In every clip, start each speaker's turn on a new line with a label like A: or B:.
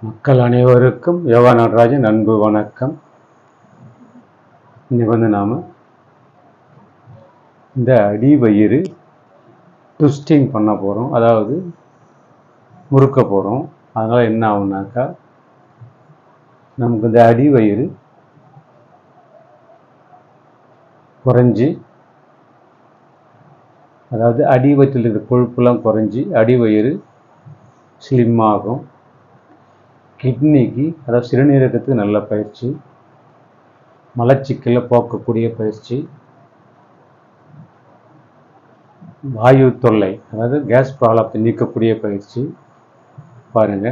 A: மக்கள் அனைவருக்கும் யோகா நடராஜன் அன்பு வணக்கம். இன்னைக்கு நாம் இந்த அடி வயிறு ட்விஸ்டிங் பண்ண போகிறோம், அதாவது முறுக்க போகிறோம். அதனால் என்ன ஆகுனாக்கா, நமக்கு இந்த அடி வயிறு குறைஞ்சி, அதாவது அடி வயிற்றில் இருக்கிற கொழுப்புலாம் குறைஞ்சி அடி வயிறு ஸ்லிம் ஆகும். கிட்னிக்கு, அதாவது சிறுநீரகத்துக்கு நல்ல பயிற்சி, மலச்சிக்கலை போக்கக்கூடிய பயிற்சி, வாயு தொல்லை அதாவது கேஸ் ப்ராப்ளத்தை நீக்கக்கூடிய பயிற்சி. பாருங்க,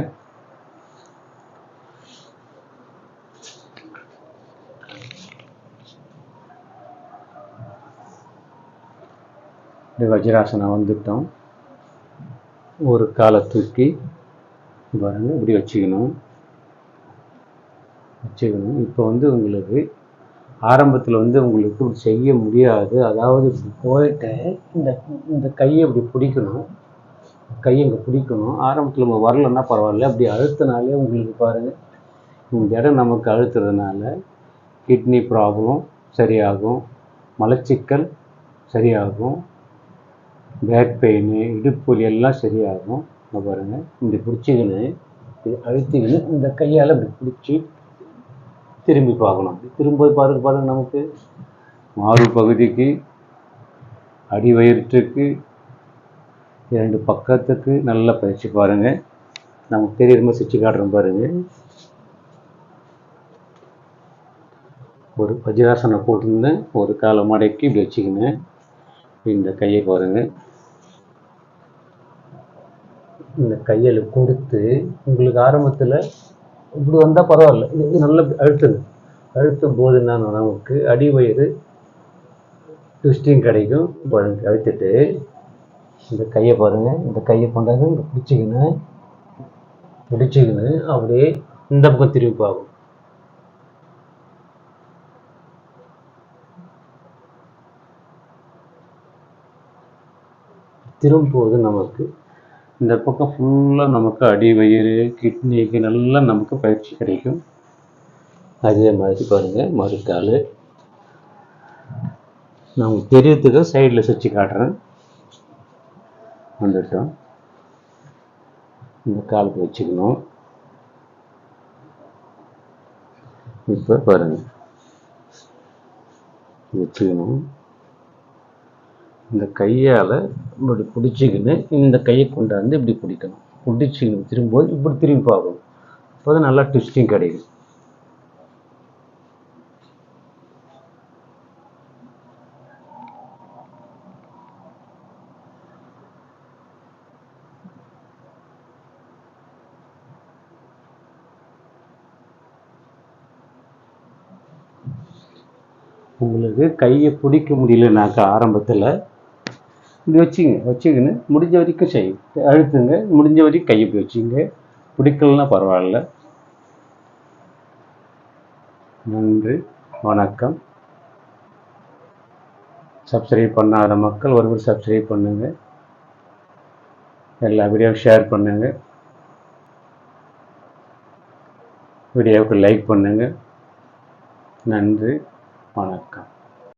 A: வஜ்ராசனம் வந்துட்டோம். ஒரு காலை தூக்கி பாருங்க, இப்படி வச்சுக்கணும். இப்போ உங்களுக்கு ஆரம்பத்தில் உங்களுக்கு செய்ய முடியாது, அதாவது போயிட்டு இந்த கையை இப்படி பிடிக்கணும், கையை இங்கே பிடிக்கணும். ஆரம்பத்தில் நம்ம வரலன்னா பரவாயில்ல, அப்படி அழுத்தினாலே உங்களுக்கு பாருங்கள், இந்த இடம் நமக்கு அழுத்துறதுனால கிட்னி ப்ராப்ளம் சரியாகும், மலச்சிக்கல் சரியாகும், பேக் பெயின், இடுப்பு வலி எல்லாம் சரியாகும். பாருங்கள், இப்படி பிடிச்சிக்கின்னு அழுத்திக்கின்னு இந்த கையால் இப்படி பிடிச்சி திரும்பி பார்க்கணும். திரும்ப பாருங்க, நமக்கு மாறு பகுதிக்கு, அடி வயிற்றுக்கு, இரண்டு பக்கத்துக்கு நல்ல பயிற்சி. பாருங்க, நமக்கு தெரியுற மாதிரி சுற்றி காட்டுறோம். பாருங்க, ஒரு வஜ்ராசனம் போட்டுருந்தேன், ஒரு காலை மடக்கி இப்படி வச்சுக்கினேன். இந்த கையை பாருங்க, இந்த கையில் கொடுத்து உங்களுக்கு ஆரம்பத்தில் இப்படி வந்தால் பரவாயில்ல, இது நல்லா அழுத்தும் போது நான் நமக்கு அடி வயிறு ட்விஸ்டிங் கிடைக்கும். அழுத்திட்டு இந்த கையை பாருங்கள், இந்த கையை கொண்டாந்து இங்கே பிடிச்சிக்கின்னு அப்படியே இந்த பக்கம் திரும்பி பார்க்கும். திரும்பும்போது நமக்கு இந்த பக்கம் ஃபுல்லாக நமக்கு அடி வயிறு, கிட்னிக்கு நல்லா நமக்கு பயிற்சி கிடைக்கும். அதே மாதிரி பாருங்கள், மறுக்கால் நான் தெரியறதுக்கு சைடில் சுற்றி காட்டுறேன். வந்துட்டோம், இந்த காலுக்கு வச்சுக்கணும். இப்போ பாருங்கள், வச்சுக்கணும். இந்த கையால் இப்படி பிடிச்சிக்கின்னு இந்த கையை கொண்டாந்து இப்படி பிடிக்கணும். பிடிச்சிக்கின்னு திரும்பும்போது இப்படி திரும்பி பார்க்கணும். அப்போ தான் நல்லா ட்விஸ்டிங் கிடைக்கும். உங்களுக்கு கையை பிடிக்க முடியலனாக்கா ஆரம்பத்தில் இப்படி வச்சுக்கின்னு முடிஞ்ச வரைக்கும் அழுத்துங்க. முடிஞ்ச வரைக்கும் கையை இப்படி வச்சுங்க. பிடிக்கலன்னா பரவாயில்ல. நன்றி, வணக்கம். சப்ஸ்கிரைப் பண்ணாத மக்கள் ஒருவர் சப்ஸ்கிரைப் பண்ணுங்க, எல்லா வீடியோவும் ஷேர் பண்ணுங்க, வீடியோவுக்கு லைக் பண்ணுங்க. நன்றி, வணக்கம்.